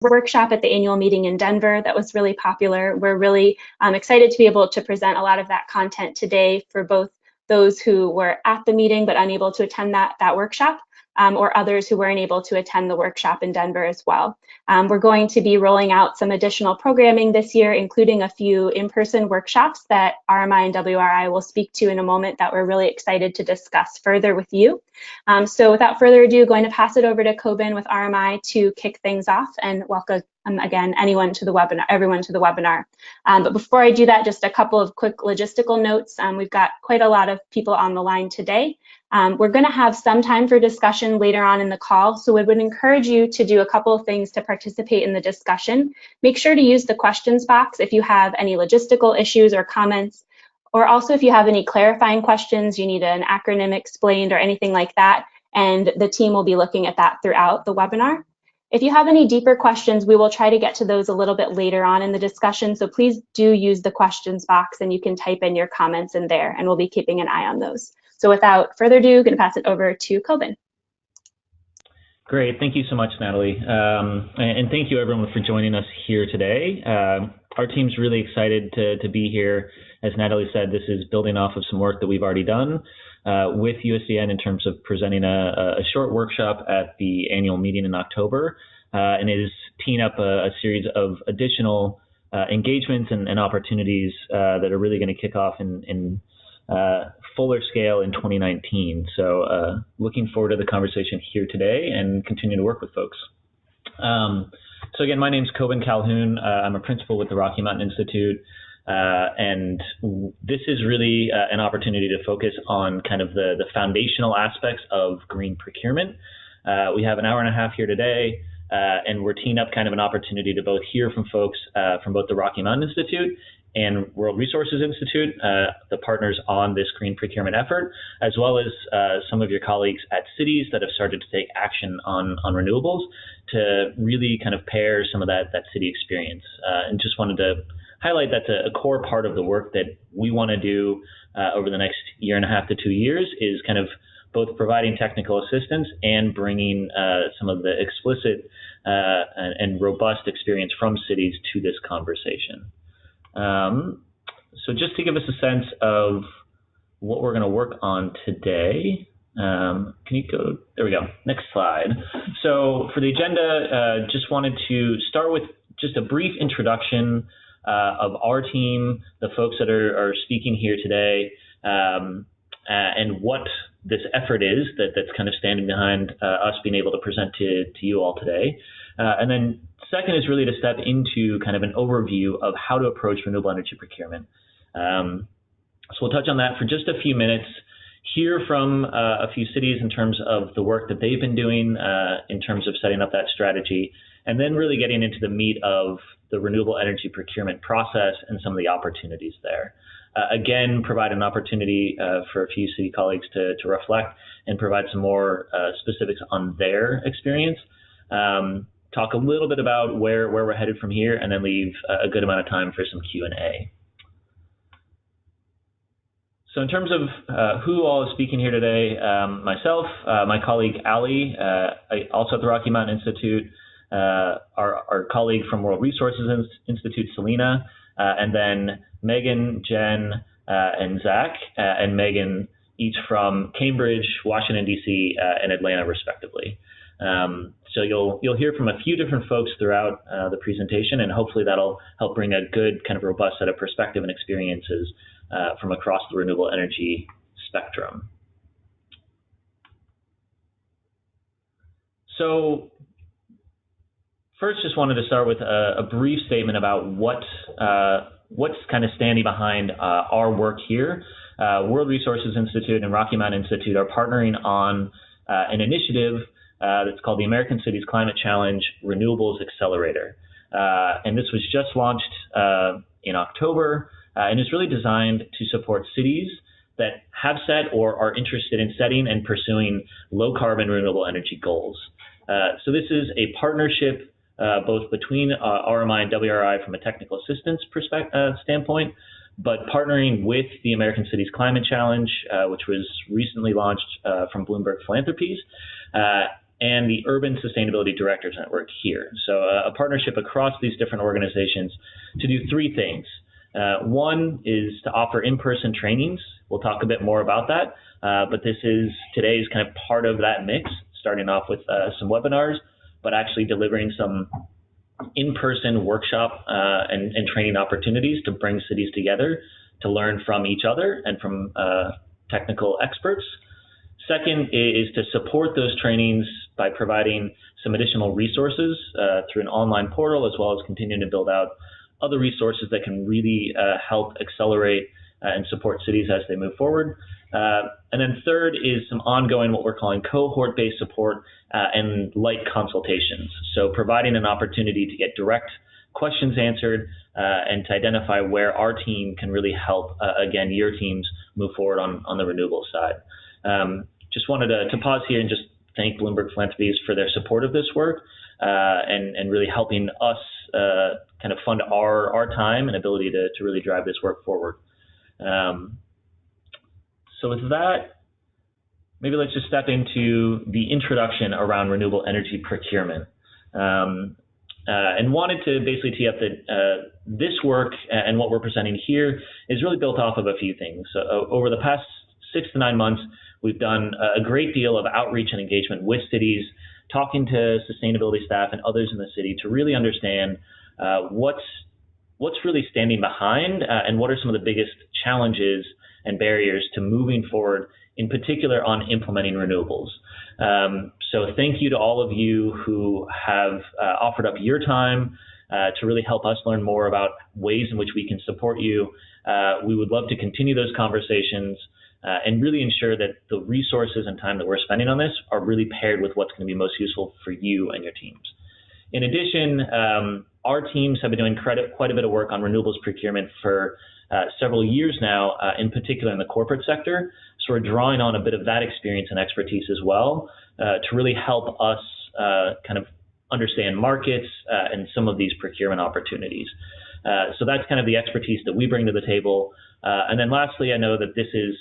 workshop at the annual meeting in Denver that was really popular. We're really excited to be able to present a lot of that content today for both those who were at the meeting but unable to attend that workshop, or others who weren't able to attend the workshop in Denver as well. We're going to be rolling out some additional programming this year, including a few in-person workshops that RMI and WRI will speak to in a moment that we're really excited to discuss further with you. So without further ado, going to pass it over to Coben with RMI to kick things off and welcome again everyone to the webinar. But before I do that, just a couple of quick logistical notes. We've got quite a lot of people on the line today. We're going to have some time for discussion later on in the call, so we would encourage you to do a couple of things to participate in the discussion. Make sure to use the questions box if you have any logistical issues or comments, or also if you have any clarifying questions, you need an acronym explained or anything like that, and the team will be looking at that throughout the webinar. If you have any deeper questions, we will try to get to those a little bit later on in the discussion, so please do use the questions box and you can type in your comments in there, and we'll be keeping an eye on those. So without further ado, I'm going to pass it over to Coben. Great, thank you so much, Natalie. And thank you everyone for joining us here today. Our team's really excited to be here. As Natalie said, this is building off of some work that we've already done with USDN in terms of presenting a short workshop at the annual meeting in October. And it is teeing up a series of additional engagements and opportunities that are really going to kick off in fuller scale in 2019. So looking forward to the conversation here today and continue to work with folks. So again, my name's Coben Calhoun. I'm a principal with the Rocky Mountain Institute. And this is really an opportunity to focus on kind of the foundational aspects of green procurement. We have an hour and a half here today, and we're teeing up kind of an opportunity to both hear from folks from both the Rocky Mountain Institute and World Resources Institute, the partners on this green procurement effort, as well as some of your colleagues at cities that have started to take action on renewables to really kind of pair some of that city experience. And just wanted to highlight that's a core part of the work that we want to do over the next year and a half to 2 years, is kind of both providing technical assistance and bringing some of the explicit and robust experience from cities to this conversation. So just to give us a sense of what we're going to work on today, can you go, there we go, next slide. So for the agenda, just wanted to start with just a brief introduction of our team, the folks that are speaking here today, and what this effort is that's kind of standing behind us being able to present to you all today. And then second is really to step into kind of an overview of how to approach renewable energy procurement. So we'll touch on that for just a few minutes, hear from a few cities in terms of the work that they've been doing in terms of setting up that strategy, and then really getting into the meat of the renewable energy procurement process and some of the opportunities there. Again, provide an opportunity for a few city colleagues to reflect and provide some more specifics on their experience. Talk a little bit about where we're headed from here, and then leave a good amount of time for some Q&A. So in terms of who all is speaking here today, myself, my colleague Ali, also at the Rocky Mountain Institute, our colleague from World Resources Institute, Selena, and then Megan, Jen, and Zach, and Megan, each from Cambridge, Washington, D.C., and Atlanta, respectively. So you'll hear from a few different folks throughout the presentation, and hopefully that'll help bring a good kind of robust set of perspective and experiences from across the renewable energy spectrum. So first, just wanted to start with a brief statement about what's kind of standing behind our work here. World Resources Institute and Rocky Mountain Institute are partnering on an initiative that's called the American Cities Climate Challenge Renewables Accelerator. And this was just launched in October, and is really designed to support cities that have set or are interested in setting and pursuing low carbon renewable energy goals. So this is a partnership both between RMI and WRI from a technical assistance standpoint, but partnering with the American Cities Climate Challenge, which was recently launched from Bloomberg Philanthropies, and the Urban Sustainability Directors Network here. So a partnership across these different organizations to do three things. One is to offer in-person trainings. We'll talk a bit more about that, but today's kind of part of that mix, starting off with some webinars, but actually delivering some in-person workshop and training opportunities to bring cities together to learn from each other and from technical experts. Second is to support those trainings by providing some additional resources through an online portal, as well as continuing to build out other resources that can really help accelerate and support cities as they move forward. And then third is some ongoing, what we're calling cohort-based support and light consultations. So providing an opportunity to get direct questions answered and to identify where our team can really help, again, your teams move forward on the renewable side. Just wanted to pause here and just thank Bloomberg Philanthropies for their support of this work and really helping us kind of fund our time and ability to really drive this work forward. So with that, maybe let's just step into the introduction around renewable energy procurement. And wanted to basically tee up that this work and what we're presenting here is really built off of a few things. So, over the past 6 to 9 months, we've done a great deal of outreach and engagement with cities, talking to sustainability staff and others in the city to really understand what's really standing behind and what are some of the biggest challenges and barriers to moving forward, in particular on implementing renewables. So thank you to all of you who have offered up your time to really help us learn more about ways in which we can support you. We would love to continue those conversations and really ensure that the resources and time that we're spending on this are really paired with what's going to be most useful for you and your teams. In addition, our teams have been doing quite a bit of work on renewables procurement for several years now, in particular in the corporate sector. So we're drawing on a bit of that experience and expertise as well to really help us kind of understand markets and some of these procurement opportunities. So that's kind of the expertise that we bring to the table. And then lastly, I know that this is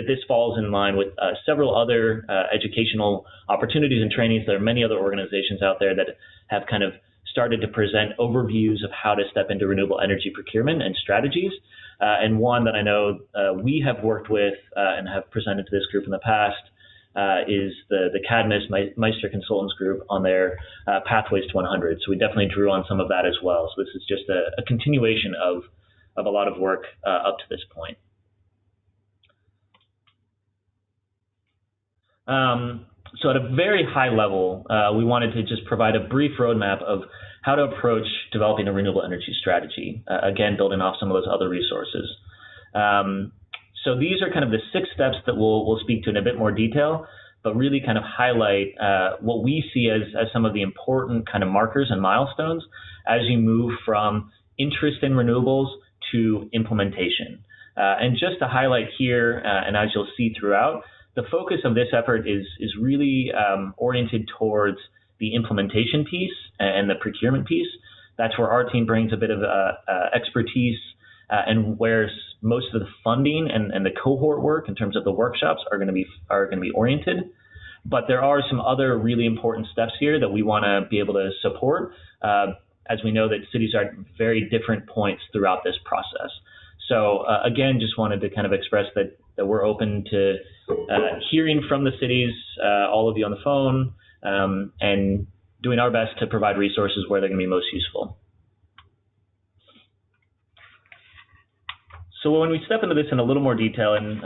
this falls in line with several other educational opportunities and trainings. There are many other organizations out there that have kind of started to present overviews of how to step into renewable energy procurement and strategies. And one that I know we have worked with and have presented to this group in the past is the Cadmus Meister Consultants Group on their Pathways to 100. So we definitely drew on some of that as well. So this is just a continuation of a lot of work up to this point. So at a very high level, we wanted to just provide a brief roadmap of how to approach developing a renewable energy strategy, again, building off some of those other resources. So these are kind of the 6 steps that we'll speak to in a bit more detail, but really kind of highlight what we see as some of the important kind of markers and milestones as you move from interest in renewables to implementation. And just to highlight here, and as you'll see throughout, the focus of this effort is really oriented towards the implementation piece and the procurement piece. That's where our team brings a bit of expertise and where most of the funding and the cohort work in terms of the workshops are going to be oriented. But there are some other really important steps here that we want to be able to support, as we know that cities are at very different points throughout this process. So again, just wanted to kind of express that we're open to hearing from the cities, all of you on the phone, and doing our best to provide resources where they're going to be most useful. So when we step into this in a little more detail, and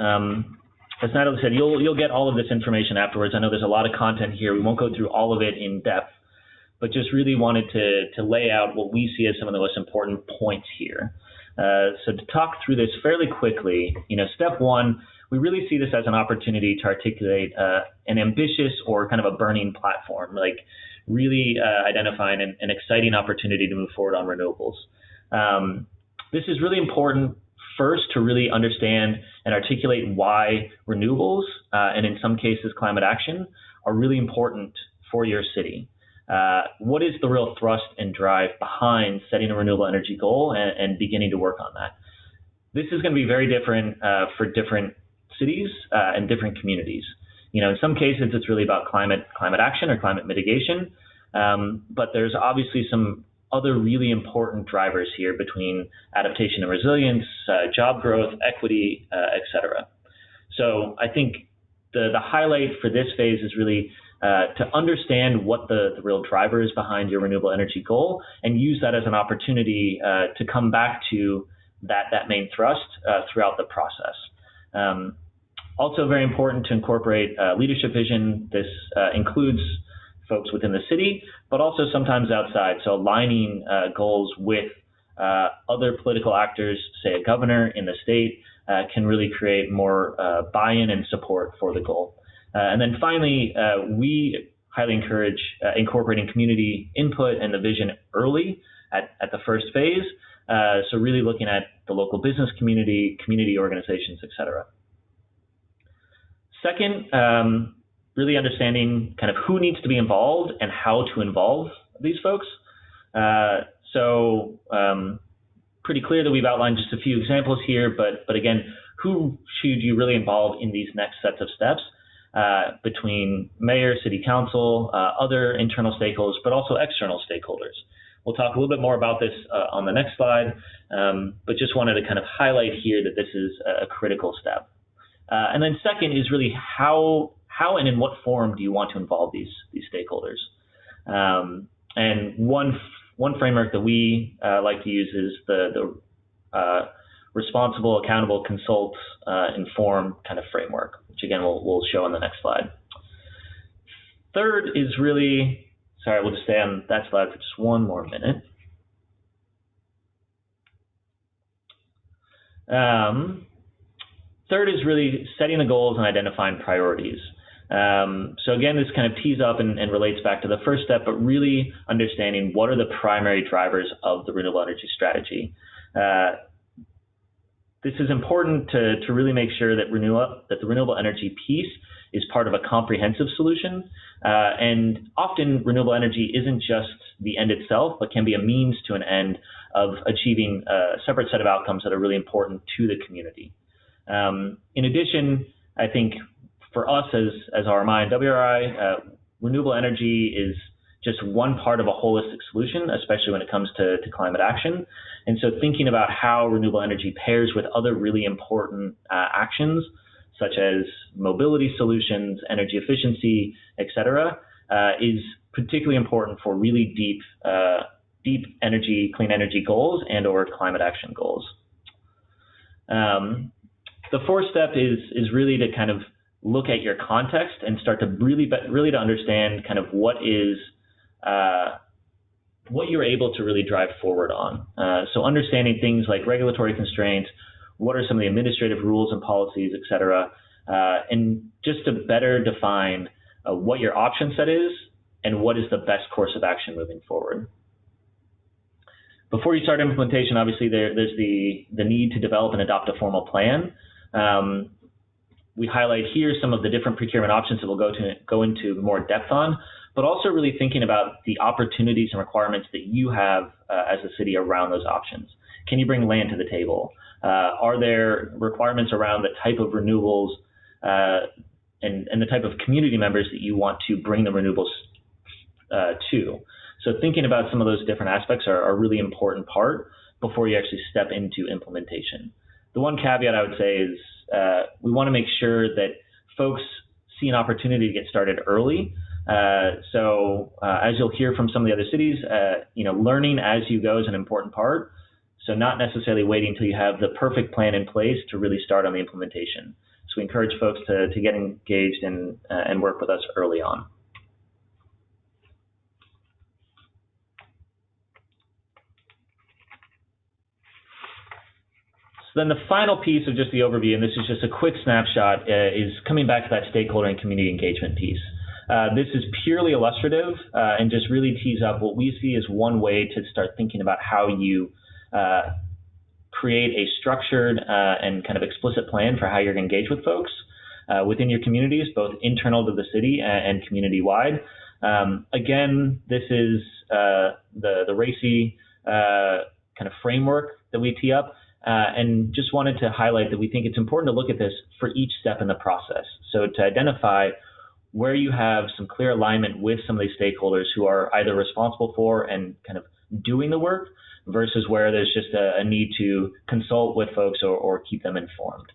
as Natalie said, you'll get all of this information afterwards. I know there's a lot of content here. We won't go through all of it in depth, but just really wanted to lay out what we see as some of the most important points here. So to talk through this fairly quickly, step one, we really see this as an opportunity to articulate an ambitious or kind of a burning platform, like really identifying an exciting opportunity to move forward on renewables. This is really important first to really understand and articulate why renewables, and in some cases climate action, are really important for your city. What is the real thrust and drive behind setting a renewable energy goal and beginning to work on that? This is going to be very different for different cities and different communities. In some cases, it's really about climate action or climate mitigation, but there's obviously some other really important drivers here between adaptation and resilience, job growth, equity, et cetera. So I think the highlight for this phase is really to understand what the real driver is behind your renewable energy goal, and use that as an opportunity to come back to that main thrust throughout the process. Also very important to incorporate leadership vision. This includes folks within the city, but also sometimes outside. So aligning goals with other political actors, say a governor in the state, can really create more buy-in and support for the goal. And then finally, we highly encourage incorporating community input and the vision early at the first phase. So really looking at the local business community, community organizations, et cetera. Second, really understanding kind of who needs to be involved and how to involve these folks. So pretty clear that we've outlined just a few examples here, but again, who should you really involve in these next sets of steps between mayor, city council, other internal stakeholders, but also external stakeholders. We'll talk a little bit more about this on the next slide, but just wanted to kind of highlight here that this is a critical step. And then second is really how and in what form do you want to involve these stakeholders? And one framework that we like to use is the responsible, accountable, consult, inform kind of framework, which again we'll show on the next slide. Third is really, sorry, we'll just stay on that slide for just one more minute. Third is really setting the goals and identifying priorities. So again, this kind of tees up and relates back to the first step, but really understanding what are the primary drivers of the renewable energy strategy. This is important to really make sure that the renewable energy piece is part of a comprehensive solution. And often renewable energy isn't just the end itself, but can be a means to an end of achieving a separate set of outcomes that are really important to the community. In addition, I think for us as RMI and WRI, renewable energy is just one part of a holistic solution, especially when it comes to climate action. And so thinking about how renewable energy pairs with other really important actions, such as mobility solutions, energy efficiency, et cetera, is particularly important for really deep energy, clean energy goals and or climate action goals. The fourth step is really to kind of look at your context and start to really to understand kind of what you're able to really drive forward on. So understanding things like regulatory constraints, what are some of the administrative rules and policies, et cetera, and just to better define what your option set is and what is the best course of action moving forward. Before you start implementation, obviously there's the need to develop and adopt a formal plan. We highlight here some of the different procurement options that we'll go into more depth on, but also really thinking about the opportunities and requirements that you have as a city around those options. Can you bring land to the table? Are there requirements around the type of renewables and the type of community members that you want to bring the renewables to? So thinking about some of those different aspects are a really important part before you actually step into implementation. The one caveat I would say is we want to make sure that folks see an opportunity to get started early. So as you'll hear from some of the other cities, learning as you go is an important part. So not necessarily waiting until you have the perfect plan in place to really start on the implementation. So we encourage folks to get engaged and work with us early on. So then the final piece of just the overview, and this is just a quick snapshot, is coming back to that stakeholder and community engagement piece. This is purely illustrative and just really tees up what we see as one way to start thinking about how you create a structured and kind of explicit plan for how you're going to engage with folks within your communities, both internal to the city and community-wide. Again, this is the RACI kind of framework that we tee up. and just wanted to highlight that we think it's important to look at this for each step in the process. So to identify where you have some clear alignment with some of these stakeholders who are either responsible for and kind of doing the work versus where there's just a need to consult with folks or keep them informed.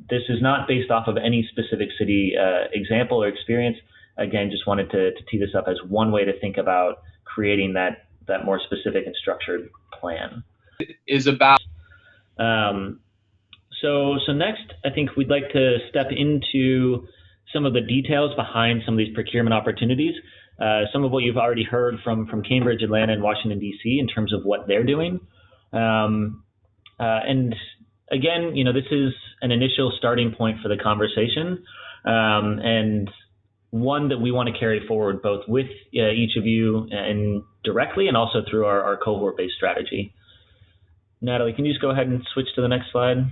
This is not based off of any specific city example or experience. Again, just wanted to tee this up as one way to think about creating that more specific and structured plan. Is about. So next, I think we'd like to step into some of the details behind some of these procurement opportunities. Some of what you've already heard from Cambridge, Atlanta, and Washington, D.C. in terms of what they're doing. And again, this is an initial starting point for the conversation, and one that we want to carry forward both with each of you and directly and also through our cohort-based strategy. Natalie, can you just go ahead and switch to the next slide?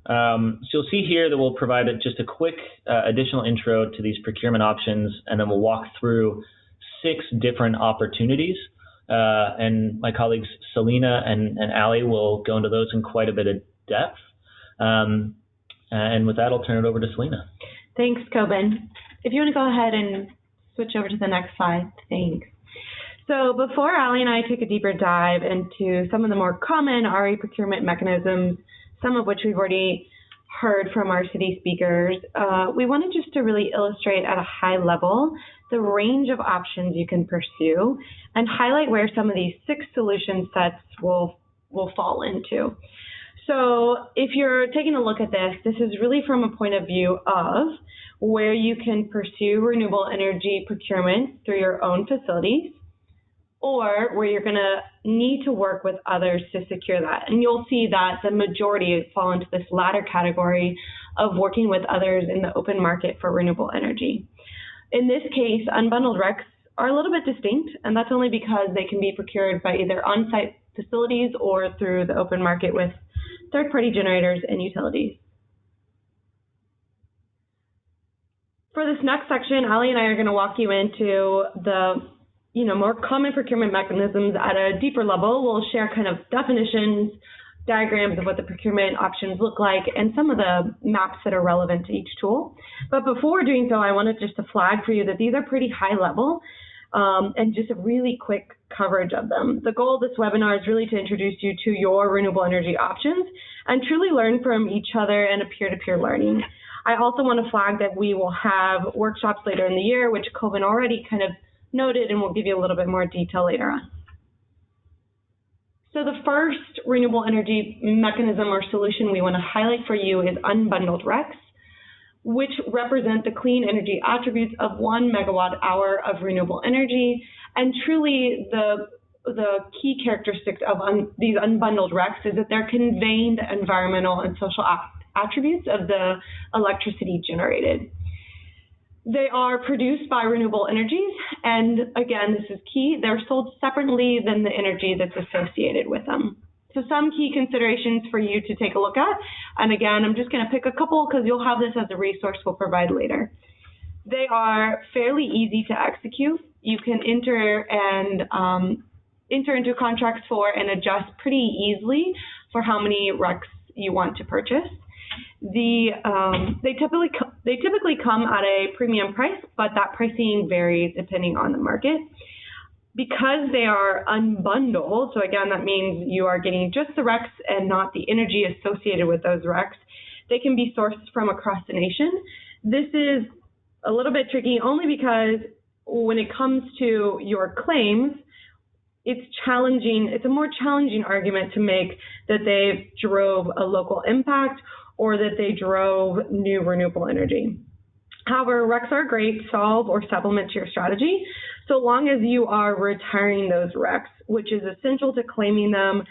So you'll see here that we'll provide just a quick additional intro to these procurement options, and then we'll walk through 6 different opportunities. And my colleagues Selena and Ali will go into those in quite a bit of depth. And with that, I'll turn it over to Selena. Thanks, Coben. If you want to go ahead and switch over to the next slide, thanks. So before Ali and I take a deeper dive into some of the more common RE procurement mechanisms, some of which we've already heard from our city speakers, we wanted just to really illustrate at a high level the range of options you can pursue and highlight where some of these 6 solution sets will fall into. So if you're taking a look at this, this is really from a point of view of where you can pursue renewable energy procurement through your own facilities, or where you're going to need to work with others to secure that. And you'll see that the majority fall into this latter category of working with others in the open market for renewable energy. In this case, unbundled RECs are a little bit distinct, and that's only because they can be procured by either on-site facilities or through the open market with third-party generators and utilities. For this next section, Ali and I are going to walk you into the more common procurement mechanisms at a deeper level. We'll share kind of definitions, diagrams of what the procurement options look like, and some of the maps that are relevant to each tool. But before doing so, I wanted just to flag for you that these are pretty high level and just a really quick coverage of them. The goal of this webinar is really to introduce you to your renewable energy options and truly learn from each other and a peer-to-peer learning. I also want to flag that we will have workshops later in the year, which Coben already kind of noted, and we'll give you a little bit more detail later on. So the first renewable energy mechanism or solution we want to highlight for you is unbundled RECs, which represent the clean energy attributes of 1 megawatt hour of renewable energy. And truly the key characteristics of these unbundled RECs is that they're conveying the environmental and social attributes of the electricity generated. They are produced by renewable energies, and again, this is key, they're sold separately than the energy that's associated with them. So some key considerations for you to take a look at, and again, I'm just going to pick a couple because you'll have this as a resource we'll provide later. They are fairly easy to execute. You can enter into contracts for and adjust pretty easily for how many RECs you want to purchase. They typically come at a premium price, but that pricing varies depending on the market. Because they are unbundled, so again, that means you are getting just the RECs and not the energy associated with those RECs, they can be sourced from across the nation. This is a little bit tricky only because when it comes to your claims, it's a more challenging argument to make that they drove a local impact or that they drove new renewable energy. However, RECs are a great solve or supplement to your strategy, so long as you are retiring those RECs, which is essential to claiming them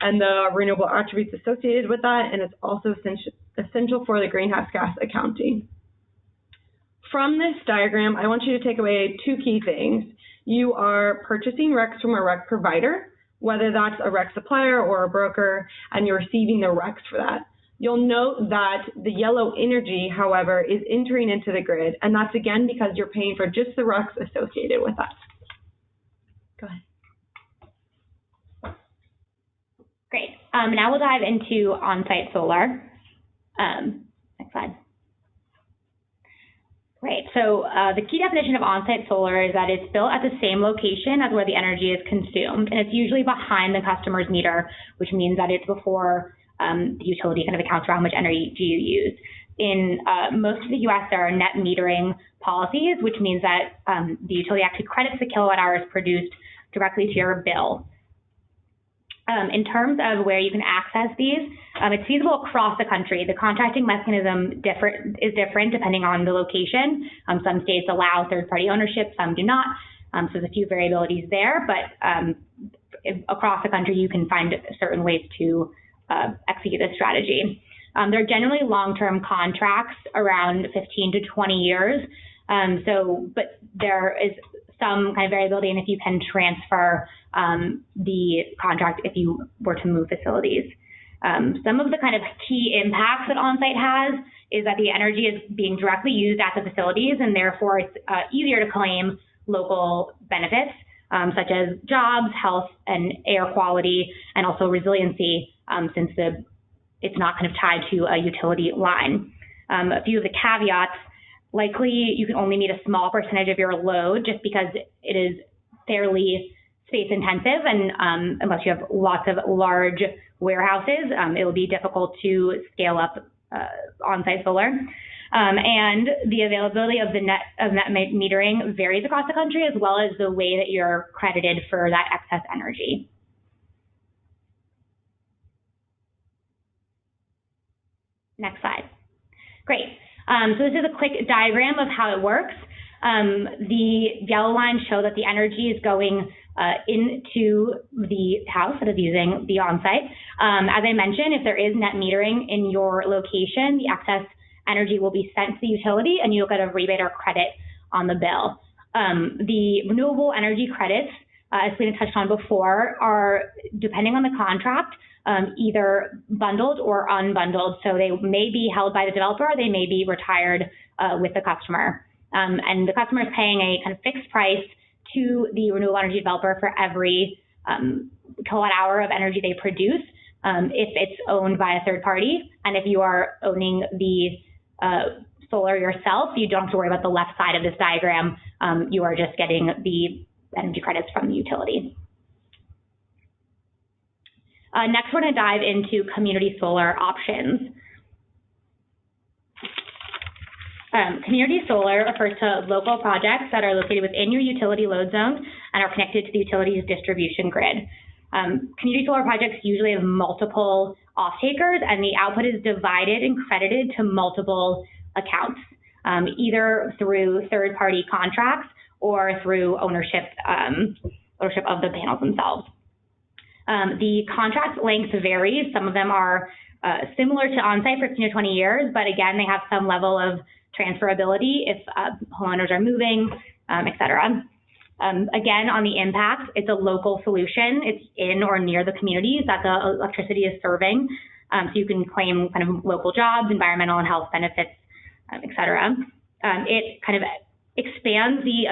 and the renewable attributes associated with that, and it's also essential for the greenhouse gas accounting. From this diagram, I want you to take away 2 key things. You are purchasing RECs from a REC provider, whether that's a REC supplier or a broker, and you're receiving the RECs for that. You'll note that the yellow energy, however, is entering into the grid, and that's again because you're paying for just the RECs associated with that. Go ahead. Great. Now we'll dive into on-site solar. Next slide. Great, so the key definition of on-site solar is that it's built at the same location as where the energy is consumed, and it's usually behind the customer's meter, which means that it's before the utility kind of accounts for how much energy you use. In most of the US, there are net metering policies, which means that the utility actually credits the kilowatt hours produced directly to your bill. In terms of where you can access these, it's feasible across the country. The contracting mechanism is different depending on the location. Some states allow third-party ownership, some do not. So there's a few variabilities there, but across the country, you can find certain ways to execute this strategy. They're generally long-term contracts, around 15 to 20 years. But there is some kind of variability in if you can transfer the contract if you were to move facilities. Some of the kind of key impacts that on-site has is that the energy is being directly used at the facilities, and therefore it's easier to claim local benefits, such as jobs, health, and air quality, and also resiliency, since it's not kind of tied to a utility line. A few of the caveats: likely you can only meet a small percentage of your load just because it is fairly space intensive, and unless you have lots of large warehouses, it will be difficult to scale up on-site solar. And the availability of net metering varies across the country, as well as the way that you're credited for that excess energy. Next slide. Great. So this is a quick diagram of how it works. The yellow lines show that the energy is going into the house that is using the on-site. As I mentioned, if there is net metering in your location, the excess energy will be sent to the utility and you'll get a rebate or credit on the bill. The renewable energy credits, as Selena touched on before, are, depending on the contract, either bundled or unbundled. So they may be held by the developer, or they may be retired with the customer. And the customer is paying a kind of fixed price to the renewable energy developer for every kilowatt hour of energy they produce, if it's owned by a third party. And if you are owning the solar yourself, you don't have to worry about the left side of this diagram. You are just getting the energy credits from the utility. Next, we're going to dive into community solar options. Community solar refers to local projects that are located within your utility load zone and are connected to the utility's distribution grid. Community solar projects usually have multiple off-takers, and the output is divided and credited to multiple accounts, either through third-party contracts or through ownership of the panels themselves. The contract length varies. Some of them are similar to on-site for 15 to 20 years, but again, they have some level of transferability if homeowners are moving, et cetera. Again, on the impacts, it's a local solution. It's in or near the communities that the electricity is serving. So you can claim kind of local jobs, environmental and health benefits, et cetera. It kind of expands the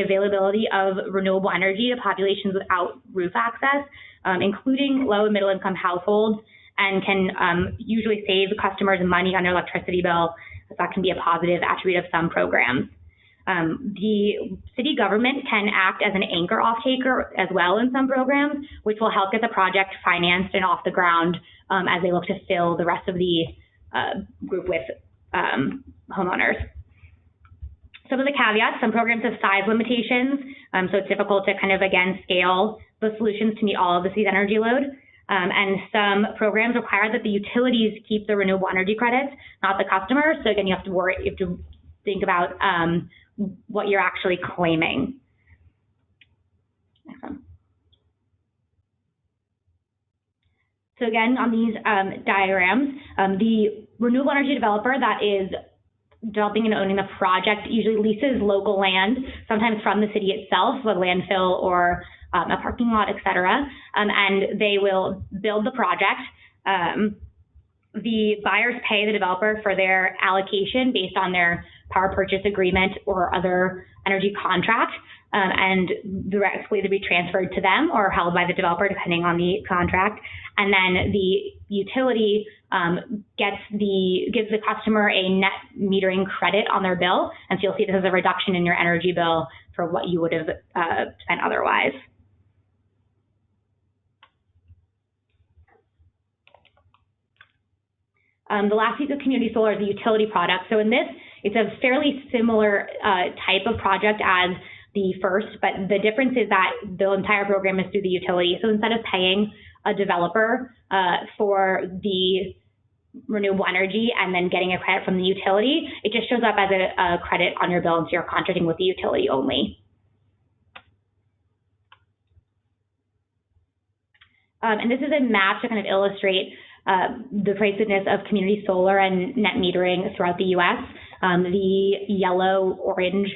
availability of renewable energy to populations without roof access, including low and middle income households, and can usually save customers money on their electricity bill. So that can be a positive attribute of some programs. The city government can act as an anchor off-taker as well in some programs, which will help get the project financed and off the ground as they look to fill the rest of the group with homeowners. Some of the caveats: some programs have size limitations, so it's difficult to kind of, again, scale the solutions to meet all of the city's energy load. And some programs require that the utilities keep the renewable energy credits, not the customer. So again, you have to think about what you're actually claiming. Next one. So again, on these diagrams, the renewable energy developer that is developing and owning the project usually leases local land, sometimes from the city itself, a landfill or a parking lot, et cetera, and they will build the project. The buyers pay the developer for their allocation based on their power purchase agreement or other energy contract. and the RECs will either be transferred to them or held by the developer, depending on the contract. And then the utility gives the customer a net metering credit on their bill. And so you'll see this as a reduction in your energy bill for what you would have spent otherwise. The last piece of community solar is the utility product. So in this, it's a fairly similar type of project as the first, but the difference is that the entire program is through the utility. So instead of paying a developer for the renewable energy and then getting a credit from the utility, it just shows up as a credit on your bill, and so you're contracting with the utility only. And this is a map to kind of illustrate the pervasiveness of community solar and net metering throughout the U.S. The yellow-orange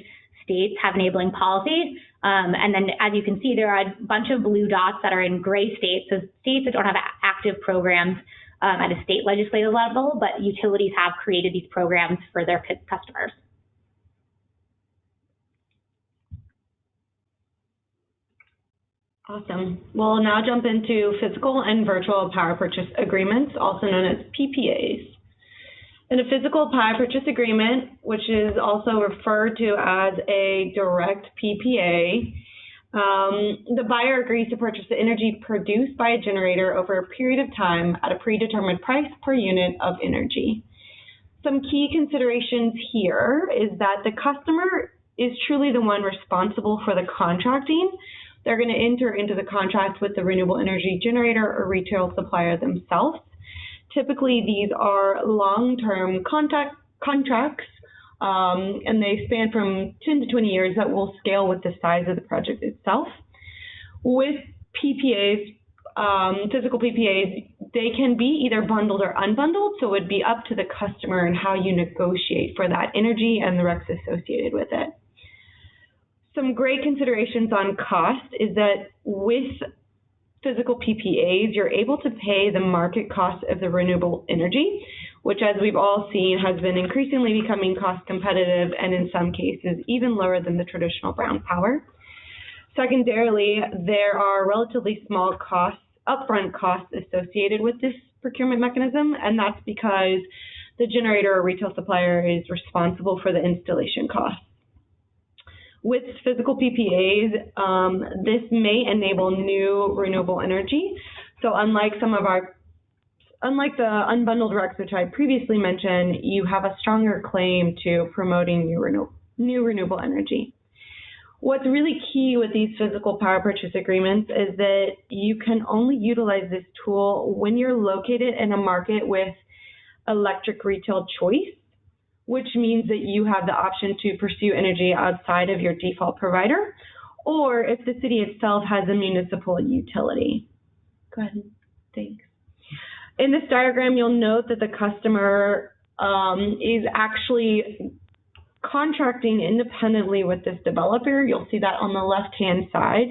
states have enabling policies, and then as you can see, there are a bunch of blue dots that are in gray states, so states that don't have active programs at a state legislative level, but utilities have created these programs for their customers. Awesome. We'll now jump into physical and virtual power purchase agreements, also known as PPAs. In a physical power purchase agreement, which is also referred to as a direct PPA, the buyer agrees to purchase the energy produced by a generator over a period of time at a predetermined price per unit of energy. Some key considerations here is that the customer is truly the one responsible for the contracting. They're going to enter into the contract with the renewable energy generator or retail supplier themselves. Typically, these are long-term contracts, and they span from 10 to 20 years that will scale with the size of the project itself. With PPAs, physical PPAs, they can be either bundled or unbundled, so it would be up to the customer and how you negotiate for that energy and the RECs associated with it. Some great considerations on cost is that with physical PPAs, you're able to pay the market cost of the renewable energy, which, as we've all seen, has been increasingly becoming cost competitive and in some cases even lower than the traditional brown power. Secondarily, there are relatively small costs, upfront costs associated with this procurement mechanism, and that's because the generator or retail supplier is responsible for the installation costs. With physical PPAs, this may enable new renewable energy. So unlike the unbundled RECs, which I previously mentioned, you have a stronger claim to promoting new renewable energy. What's really key with these physical power purchase agreements is that you can only utilize this tool when you're located in a market with electric retail choice, which means that you have the option to pursue energy outside of your default provider, or if the city itself has a municipal utility. Go ahead. Thanks. In this diagram, you'll note that the customer is actually contracting independently with this developer. You'll see that on the left-hand side.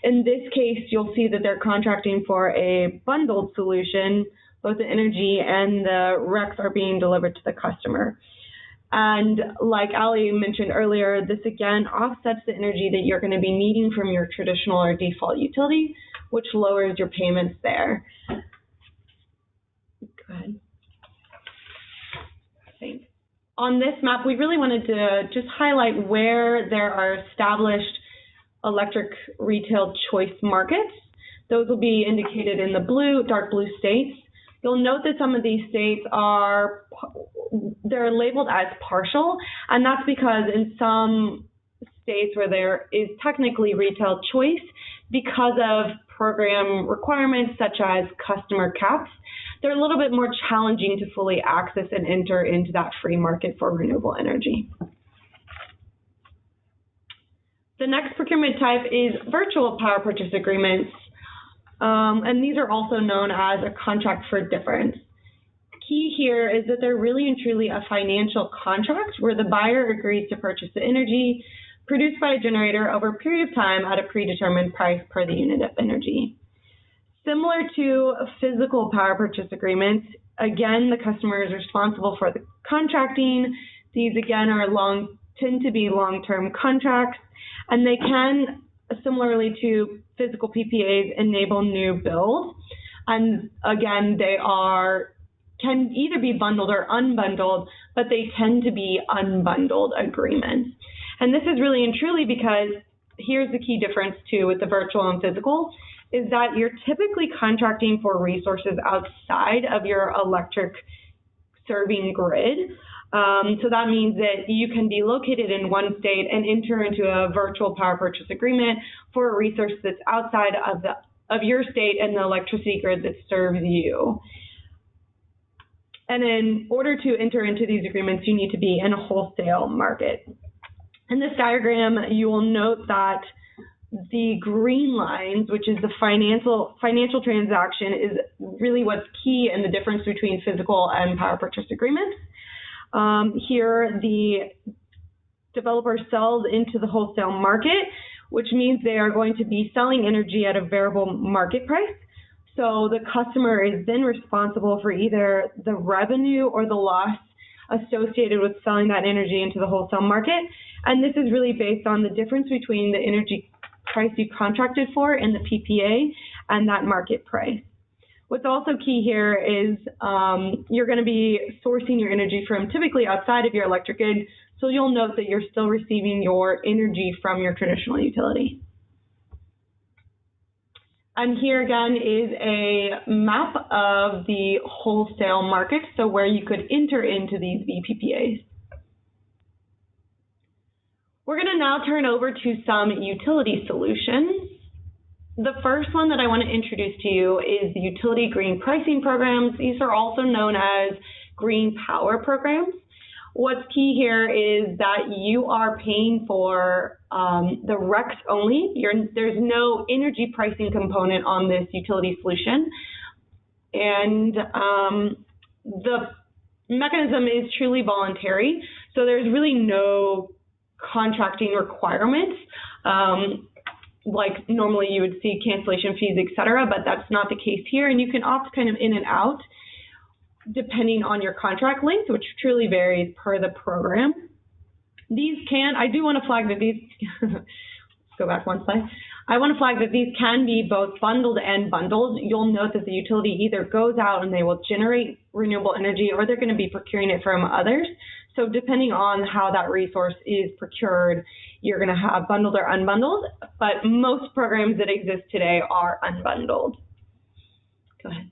In this case, you'll see that they're contracting for a bundled solution. Both the energy and the RECs are being delivered to the customer. And like Ali mentioned earlier, this again offsets the energy that you're going to be needing from your traditional or default utility, which lowers your payments there. Go ahead. Thanks. On this map, we really wanted to just highlight where there are established electric retail choice markets. Those will be indicated in the blue, dark blue states. You'll note that some of these states they're labeled as partial, and that's because in some states where there is technically retail choice, because of program requirements such as customer caps, they're a little bit more challenging to fully access and enter into that free market for renewable energy. The next procurement type is virtual power purchase agreements. And these are also known as a contract for difference. Key here is that they're really and truly a financial contract where the buyer agrees to purchase the energy produced by a generator over a period of time at a predetermined price per the unit of energy. Similar to physical power purchase agreements, again, the customer is responsible for the contracting. These, again, are tend to be long-term contracts, and they can, similarly to physical PPAs, enable new builds. And again, they can either be bundled or unbundled, but they tend to be unbundled agreements. And this is really and truly because here's the key difference too with the virtual and physical, is that you're typically contracting for resources outside of your electric serving grid. So that means that you can be located in one state and enter into a virtual power purchase agreement for a resource that's outside of your state and the electricity grid that serves you. And in order to enter into these agreements, you need to be in a wholesale market. In this diagram, you will note that the green lines, which is the financial transaction, is really what's key in the difference between physical and power purchase agreements. Here, the developer sells into the wholesale market, which means they are going to be selling energy at a variable market price. So the customer is then responsible for either the revenue or the loss associated with selling that energy into the wholesale market. And this is really based on the difference between the energy price you contracted for in the PPA and that market price. What's also key here is you're going to be sourcing your energy from typically outside of your electric grid, so you'll note that you're still receiving your energy from your traditional utility. And here again is a map of the wholesale market, so where you could enter into these VPPAs. We're going to now turn over to some utility solutions. The first one that I want to introduce to you is the utility green pricing programs. These are also known as green power programs. What's key here is that you are paying for the RECs only. There's no energy pricing component on this utility solution. And the mechanism is truly voluntary, so there's really no contracting requirements. Like normally you would see cancellation fees, et cetera, but that's not the case here. And you can opt kind of in and out depending on your contract length, which truly varies per the program. I do want to flag that these, let's go back one slide. I want to flag that these can be both bundled and bundled. You'll note that the utility either goes out and they will generate renewable energy, or they're going to be procuring it from others. So depending on how that resource is procured, you're going to have bundled or unbundled, but most programs that exist today are unbundled. Go ahead.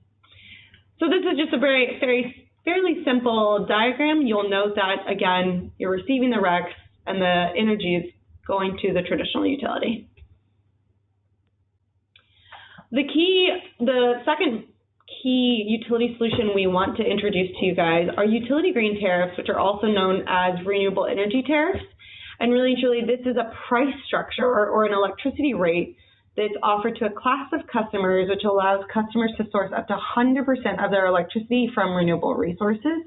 So this is just a fairly simple diagram. You'll note that, again, you're receiving the RECs and the energy is going to the traditional utility. The second key utility solution we want to introduce to you guys are utility green tariffs, which are also known as renewable energy tariffs. And really, truly, this is a price structure or an electricity rate that's offered to a class of customers, which allows customers to source up to 100% of their electricity from renewable resources.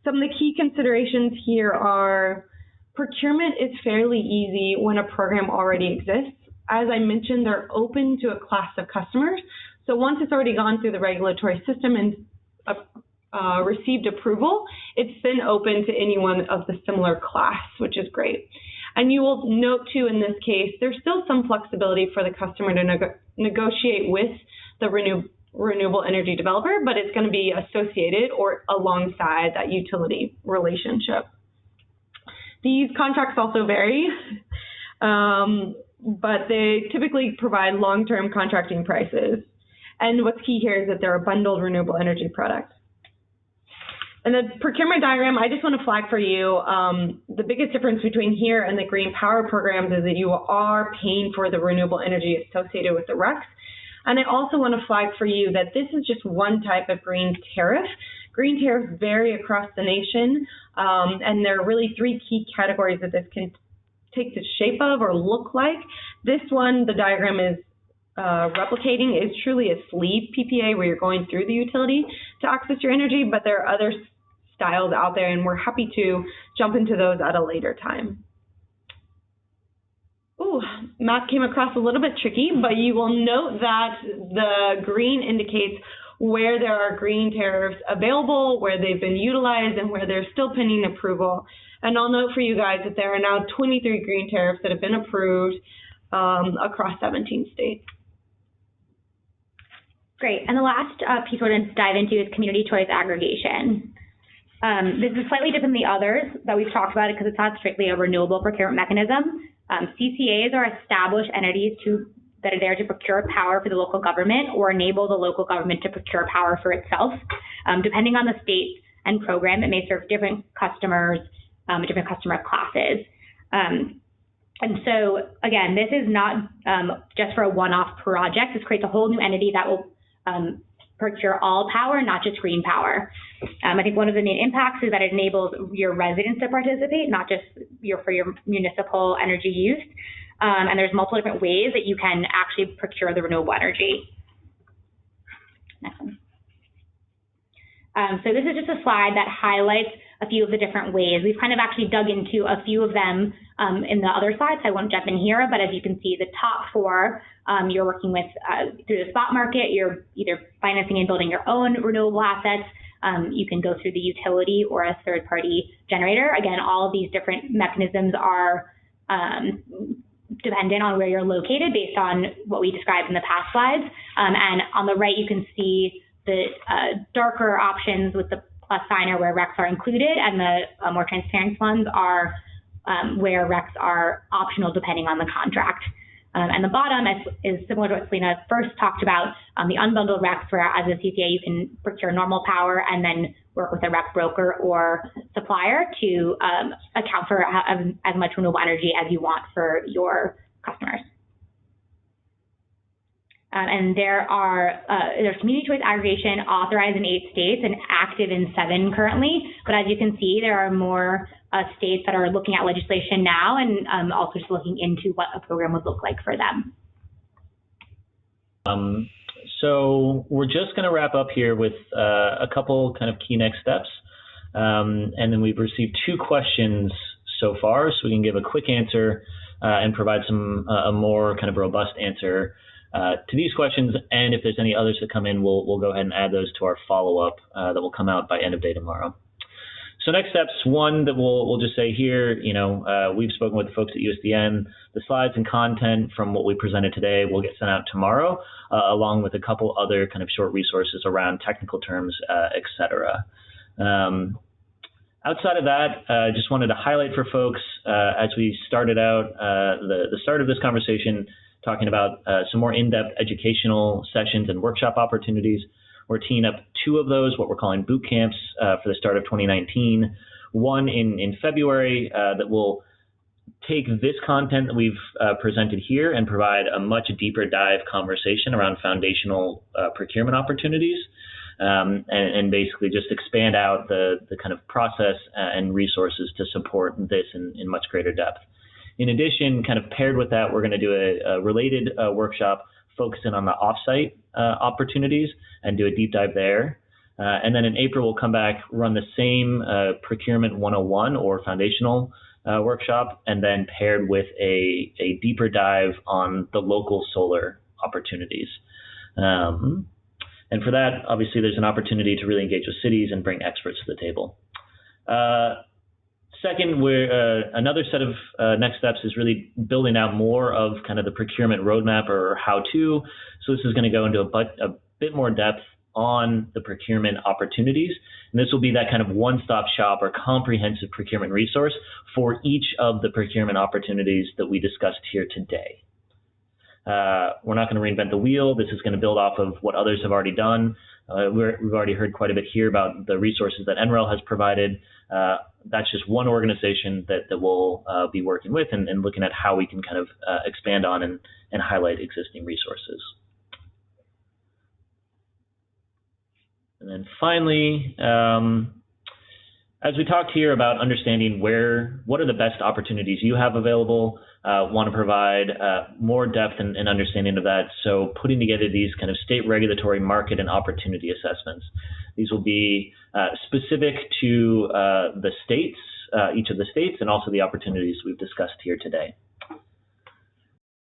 Some of the key considerations here are procurement is fairly easy when a program already exists. As I mentioned, they're open to a class of customers. So once it's already gone through the regulatory system and received approval, it's then open to anyone of the similar class, which is great. And you will note too, in this case, there's still some flexibility for the customer to negotiate with the renewable energy developer, but it's going to be associated or alongside that utility relationship. These contracts also vary, but they typically provide long-term contracting prices. And what's key here is that they're a bundled renewable energy product. And the procurement diagram, I just want to flag for you, the biggest difference between here and the green power programs is that you are paying for the renewable energy associated with the RECs. And I also want to flag for you that this is just one type of green tariff. Green tariffs vary across the nation, and there are really three key categories that this can take the shape of or look like. This one, the diagram is replicating, is truly a sleeve PPA where you're going through the utility to access your energy, but there are other styles out there, and we're happy to jump into those at a later time. Ooh, math came across a little bit tricky, but you will note that the green indicates where there are green tariffs available, where they've been utilized, and where they're still pending approval. And I'll note for you guys that there are now 23 green tariffs that have been approved across 17 states. Great. And the last piece we're going to dive into is community choice aggregation. This is slightly different than the others that we've talked about because it's not strictly a renewable procurement mechanism. CCAs are established entities that are there to procure power for the local government or enable the local government to procure power for itself. Depending on the state and program, it may serve different customers, different customer classes. And so, again, this is not just for a one-off project. This creates a whole new entity that will procure all power, not just green power. I think one of the main impacts is that it enables your residents to participate, not just for your municipal energy use. And there's multiple different ways that you can actually procure the renewable energy. Next one. So this is just a slide that highlights a few of the different ways. We've kind of actually dug into a few of them in the other slides, so I won't jump in here, but as you can see, the top four, you're working with through the spot market, you're either financing and building your own renewable assets, you can go through the utility or a third-party generator. Again, all of these different mechanisms are dependent on where you're located based on what we described in the past slides. And on the right, you can see the darker options with the plus sign are where RECs are included, and the more transparent ones are where RECs are optional depending on the contract. And the bottom is similar to what Selena first talked about, the unbundled RECs, where as a CCA you can procure normal power and then work with a REC broker or supplier to account for as much renewable energy as you want for your customers. And there's community choice aggregation authorized in 8 states and active in 7 currently. But as you can see, there are more states that are looking at legislation now and also just looking into what a program would look like for them. So we're just going to wrap up here with a couple kind of key next steps. And then we've received 2 questions so far, so we can give a quick answer and provide a more kind of robust answer to these questions, and if there's any others that come in, we'll go ahead and add those to our follow-up that will come out by end of day tomorrow. So next steps, one that we'll just say here, we've spoken with the folks at USDN. The slides and content from what we presented today will get sent out tomorrow, along with a couple other kind of short resources around technical terms, et cetera. Outside of that, just wanted to highlight for folks, as we started out the start of this conversation, talking about some more in-depth educational sessions and workshop opportunities. We're teeing up 2 of those, what we're calling boot camps for the start of 2019. One in February that will take this content that we've presented here and provide a much deeper dive conversation around foundational procurement opportunities and basically just expand out the kind of process and resources to support this in much greater depth. In addition, kind of paired with that, we're going to do a related workshop focusing on the offsite opportunities and do a deep dive there. And then in April, we'll come back, run the same Procurement 101 or foundational workshop, and then paired with a deeper dive on the local solar opportunities. And for that, obviously, there's an opportunity to really engage with cities and bring experts to the table. Second, another set of next steps is really building out more of kind of the procurement roadmap or how-to. So this is going to go into a bit more depth on the procurement opportunities. And this will be that kind of one-stop shop or comprehensive procurement resource for each of the procurement opportunities that we discussed here today. We're not going to reinvent the wheel. This is going to build off of what others have already done. We've already heard quite a bit here about the resources that NREL has provided. That's just one organization that we'll be working with and looking at how we can kind of expand on and highlight existing resources. And then finally, as we talked here about understanding what are the best opportunities you have available, want to provide more depth and understanding of that. So putting together these kind of state regulatory market and opportunity assessments. These will be specific to the states, each of the states, and also the opportunities we've discussed here today.